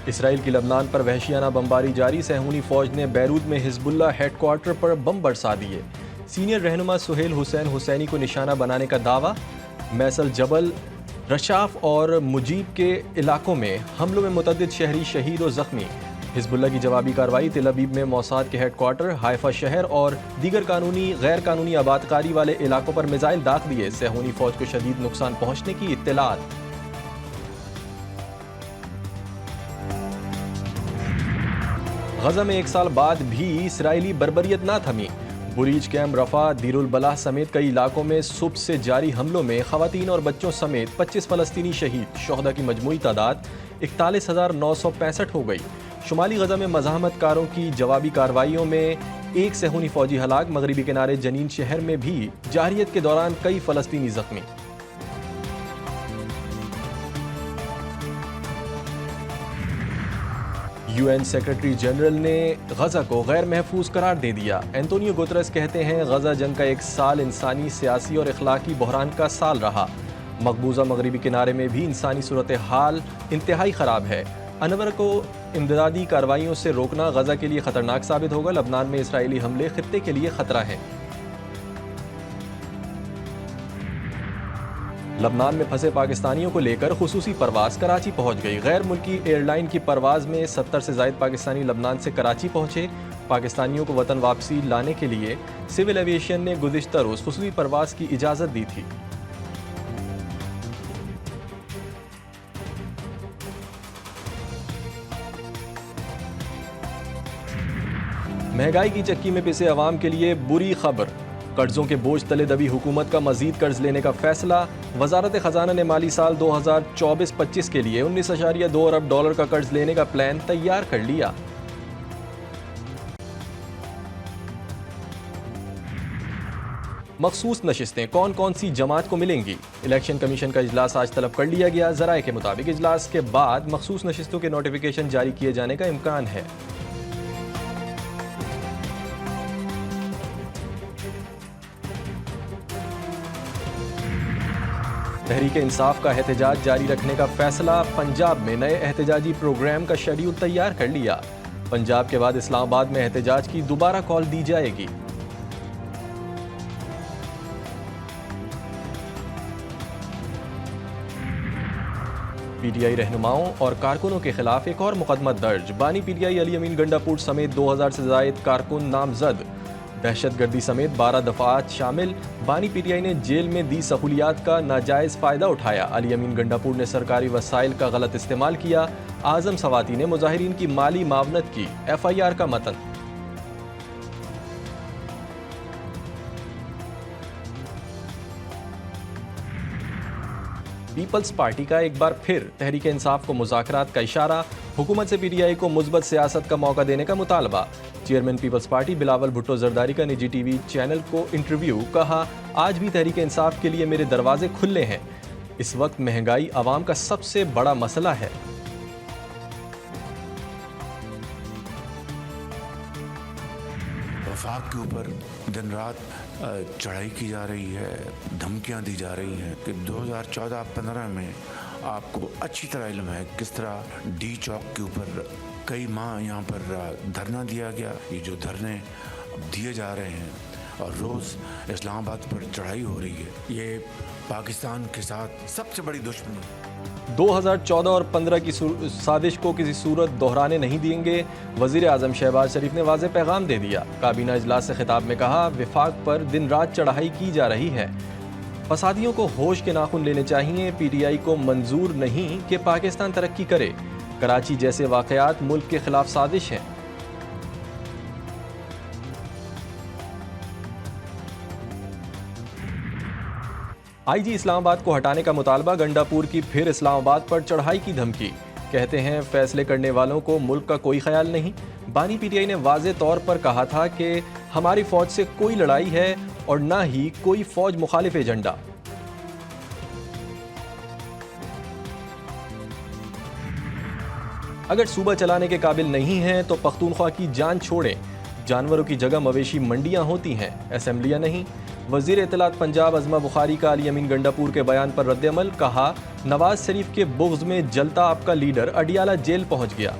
اسرائیل کی لبنان پر وحشیانہ بمباری جاری، صہیونی فوج نے بیروت میں حزب اللہ ہیڈ کوارٹر پر بم برسا دیے۔ سینئر رہنما سہیل حسین حسینی کو نشانہ بنانے کا دعویٰ۔ میسل جبل، رشاف اور مجیب کے علاقوں میں حملوں میں متعدد شہری شہید و زخمی۔ حزب اللہ کی جوابی کارروائی، تل ابیب میں موساد کے ہیڈ کوارٹر، حائفہ شہر اور دیگر غیر قانونی آبادکاری والے علاقوں پر میزائل داغ دیے۔ صہیونی فوج کو شدید نقصان پہنچنے کی اطلاعات۔ غزہ میں 1 سال بعد بھی اسرائیلی بربریت نہ تھمی۔ بریج کیمپ رفح، دیر البلح سمیت کئی علاقوں میں صبح سے جاری حملوں میں خواتین اور بچوں سمیت 25 فلسطینی شہید، شہداء کی مجموعی تعداد 41,965 ہو گئی۔ شمالی غزہ میں مزاحمت کاروں کی جوابی کارروائیوں میں 1 صہیونی فوجی ہلاک، مغربی کنارے جنین شہر میں بھی جارحیت کے دوران کئی فلسطینی زخمی۔ UN سیکرٹری جنرل نے غزہ کو غیر محفوظ قرار دے دیا۔ اینٹونیو گوترس کہتے ہیں غزہ جنگ کا 1 سال انسانی، سیاسی اور اخلاقی بحران کا سال رہا۔ مقبوضہ مغربی کنارے میں بھی انسانی صورتحال انتہائی خراب ہے۔ انور کو امدادی کارروائیوں سے روکنا غزہ کے لیے خطرناک ثابت ہوگا۔ لبنان میں اسرائیلی حملے خطے کے لیے خطرہ ہیں۔ لبنان میں پھنسے پاکستانیوں کو لے کر خصوصی پرواز کراچی پہنچ گئی۔ غیر ملکی ایئر لائن کی پرواز میں 70 سے زائد پاکستانی لبنان سے کراچی پہنچے۔ پاکستانیوں کو وطن واپسی لانے کے لیے سول ایویشن نے گزشتہ روز خصوصی پرواز کی اجازت دی تھی۔ مہنگائی کی چکی میں پسے عوام کے لیے بری خبر، قرضوں کے بوجھ تلے دبی حکومت کا مزید قرض لینے کا فیصلہ۔ وزارت خزانہ نے مالی سال 2024-25 کے لیے 19.2 ارب ڈالر کا قرض لینے کا پلان تیار کر لیا۔ مخصوص نشستیں کون کون سی جماعت کو ملیں گی؟ الیکشن کمیشن کا اجلاس آج طلب کر لیا گیا۔ ذرائع کے مطابق اجلاس کے بعد مخصوص نشستوں کے نوٹیفیکیشن جاری کیے جانے کا امکان ہے۔ تحریک انصاف کا احتجاج جاری رکھنے کا فیصلہ۔ پنجاب میں نئے احتجاجی پروگرام کا شیڈیول تیار کر لیا۔ پنجاب کے بعد اسلام آباد میں احتجاج کی دوبارہ کال دی جائے گی۔ پی ٹی آئی رہنماؤں اور کارکنوں کے خلاف ایک اور مقدمہ درج۔ بانی پی ٹی آئی علی امین گنڈاپور سمیت 2000 سے زائد کارکن نامزد۔ دہشت گردی سمیت 12 دفعات شامل۔ بانی پی ٹی آئی نے جیل میں دی سہولیات کا ناجائز فائدہ اٹھایا۔ علی امین گنڈاپور نے سرکاری وسائل کا غلط استعمال کیا۔ اعظم سواتی نے مظاہرین کی مالی معاونت کی۔ ایف آئی آر کا متن۔ پیپلز پارٹی کا ایک بار پھر تحریک انصاف کو مذاکرات کا اشارہ۔ حکومت سے پی ٹی آئی کو مثبت سیاست کا موقع دینے کا مطالبہ۔ چیئرمین پیپلز پارٹی بلاول بھٹو زرداری کا نجی ٹی وی چینل کو انٹرویو۔ کہا، آج بھی تحریک انصاف کے لیے میرے دروازے کھلے ہیں۔ اس وقت مہنگائی عوام کا سب سے بڑا مسئلہ ہے۔ وفاق کے اوپر دن رات چڑھائی کی جا رہی ہے، دھمکیاں دی جا رہی ہیں کہ 2014-15 میں آپ کو اچھی طرح علم ہے کس طرح ڈی چوک کے اوپر کئی ماہ یہاں پر دھرنا دیا گیا۔ یہ جو دھرنے دیے جا رہے ہیں اور روز اسلام آباد پر چڑھائی ہو رہی ہے، یہ پاکستان کے ساتھ سب سے بڑی دشمنی ہے۔ 2014 اور 15 کی سازش کو کسی صورت دہرانے نہیں دیں گے۔ وزیر اعظم شہباز شریف نے واضح پیغام دے دیا۔ کابینہ اجلاس سے خطاب میں کہا، وفاق پر دن رات چڑھائی کی جا رہی ہے، فسادیوں کو ہوش کے ناخن لینے چاہیے۔ پی ٹی آئی کو منظور نہیں کہ پاکستان ترقی کرے۔ کراچی جیسے واقعات ملک کے خلاف سازش ہیں۔ آئی جی اسلام آباد کو ہٹانے کا مطالبہ۔ گنڈاپور کی پھر اسلام آباد پر چڑھائی کی دھمکی۔ کہتے ہیں فیصلے کرنے والوں کو ملک کا کوئی خیال نہیں۔ بانی پی ٹی آئی نے واضح طور پر کہا تھا کہ ہماری فوج سے کوئی لڑائی ہے اور نہ ہی کوئی فوج مخالف ایجنڈا۔ اگر صوبہ چلانے کے قابل نہیں ہیں تو پختونخوا کی جان چھوڑیں۔ جانوروں کی جگہ مویشی منڈیاں ہوتی ہیں، اسمبلیاں نہیں۔ وزیر اطلاعات پنجاب عظمہ بخاری کا علی امین گنڈاپور کے بیان پر رد عمل، کہا نواز شریف کے بغض میں جلتا آپ کا لیڈر اڈیالہ جیل پہنچ گیا۔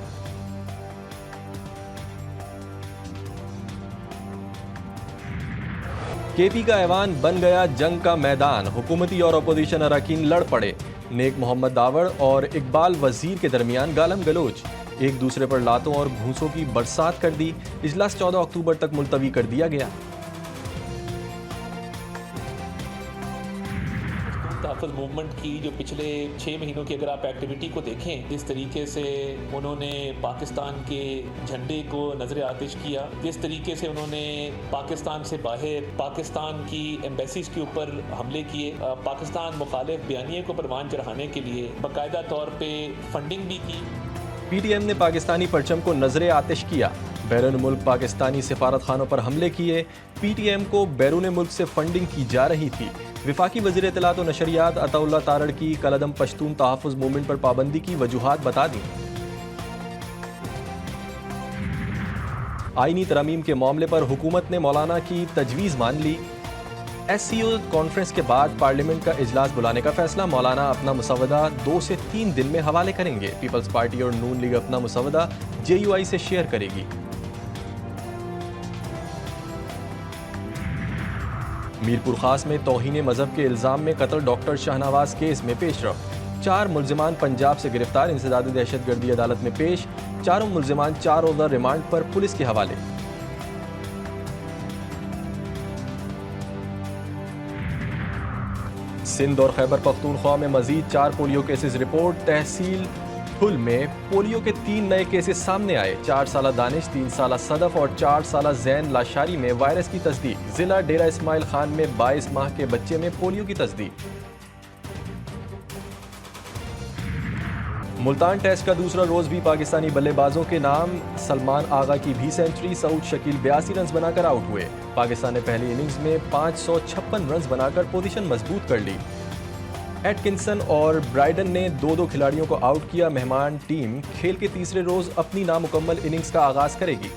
کے پی کا ایوان بن گیا جنگ کا میدان، حکومتی اور اپوزیشن اراکین لڑ پڑے، نیک محمد داوڑ اور اقبال وزیر کے درمیان گالم گلوچ، ایک دوسرے پر لاتوں اور گھونسوں کی برسات کر دی، اجلاس 14 اکتوبر تک ملتوی کر دیا گیا۔ تحفظ موومنٹ کی جو پچھلے 6 مہینوں کی اگر آپ ایکٹیویٹی کو دیکھیں، جس طریقے سے انہوں نے پاکستان کے جھنڈے کو نظر آتش کیا، جس طریقے سے انہوں نے پاکستان سے باہر پاکستان کی ایمبیسیز کے اوپر حملے کیے، پاکستان مخالف بیانیے کو پروان چڑھانے کے لیے باقاعدہ طور پہ فنڈنگ بھی کی۔ پی ٹی ایم نے پاکستانی پرچم کو نظر آتش کیا، بیرون ملک پاکستانی سفارت خانوں پر حملے کیے، پی ٹی ایم کو بیرون ملک سے فنڈنگ کی جا رہی تھی۔ وفاقی وزیر اطلاعات و نشریات عطا اللہ تارڑ کی کالعدم پشتون تحفظ موومنٹ پر پابندی کی وجوہات بتا دیں۔ آئینی ترامیم کے معاملے پر حکومت نے مولانا کی تجویز مان لی، ایس سی او کانفرنس کے بعد پارلیمنٹ کا اجلاس بلانے کا فیصلہ، مولانا اپنا مسودہ 2 سے 3 دن میں حوالے کریں گے، پیپلز پارٹی اور نون لیگ اپنا مسودہ جے یو آئی سے شیئر کرے گی۔ میرپور خاص میں توہین مذہب کے الزام میں قتل ڈاکٹر شاہنواز کیس میں پیش رفت، 4 ملزمان پنجاب سے گرفتار، انسداد دہشت گردی عدالت میں پیش، چاروں ملزمان 4 روزہ ریمانڈ پر پولیس کے حوالے۔ سندھ اور خیبر پختونخوا میں مزید 4 پولیو کیسز رپورٹ، تحصیل پھل میں پولیو کے 3 نئے کیسز سامنے آئے، 4 سالہ دانش، 3 سالہ صدف اور 4 سالہ زین لاشاری میں وائرس کی تصدیق، ضلع ڈیرہ اسماعیل خان میں 22 ماہ کے بچے میں پولیو کی تصدیق۔ ملتان ٹیسٹ کا دوسرا روز بھی پاکستانی بلے بازوں کے نام، سلمان آغا کی بھی سینچری، سعود شکیل 82 رنز بنا کر آؤٹ ہوئے، پاکستان نے پہلی اننگز میں 556 رنز بنا کر پوزیشن مضبوط کر لی۔ ایٹکنسن اور برائڈن نے 2 کھلاڑیوں کو آؤٹ کیا، مہمان ٹیم کھیل کے تیسرے روز اپنی نامکمل اننگز کا آغاز کرے گی۔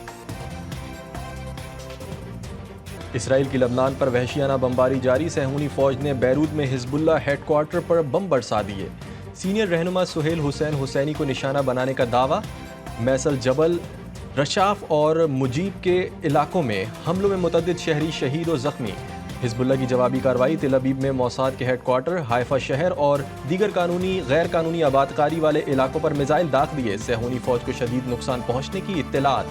اسرائیل کی لبنان پر وحشیانہ بمباری جاری، صہیونی فوج نے بیروت میں حزب اللہ ہیڈ کوارٹر پر بم برسا دیے، سینئر رہنما سہیل حسین حسینی کو نشانہ بنانے کا دعویٰ، میسل جبل، رشاف اور مجیب کے علاقوں میں حملوں میں متعدد شہری شہید و زخمی، حزب اللہ کی جوابی کارروائی، تل ابیب میں موساد کے ہیڈ کوارٹر، حائفہ شہر اور دیگر قانونی غیر قانونی آبادکاری والے علاقوں پر میزائل داغ دیے، صہیونی فوج کو شدید نقصان پہنچنے کی اطلاعات۔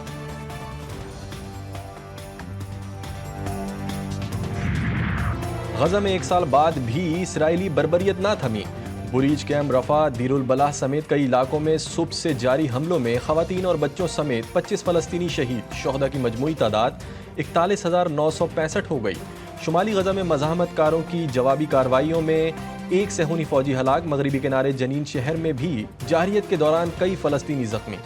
غزہ میں 1 سال بعد بھی اسرائیلی بربریت نہ تھمی، بریج کیمپ رفح، دیر البلح سمیت کئی علاقوں میں صبح سے جاری حملوں میں خواتین اور بچوں سمیت 25 فلسطینی شہید، شہداء کی مجموعی تعداد 41,965 ہو گئی۔ شمالی غزہ میں مزاحمت کاروں کی جوابی کارروائیوں میں 1 صہیونی فوجی ہلاک، مغربی کنارے جنین شہر میں بھی جارحیت کے دوران کئی فلسطینی زخمی۔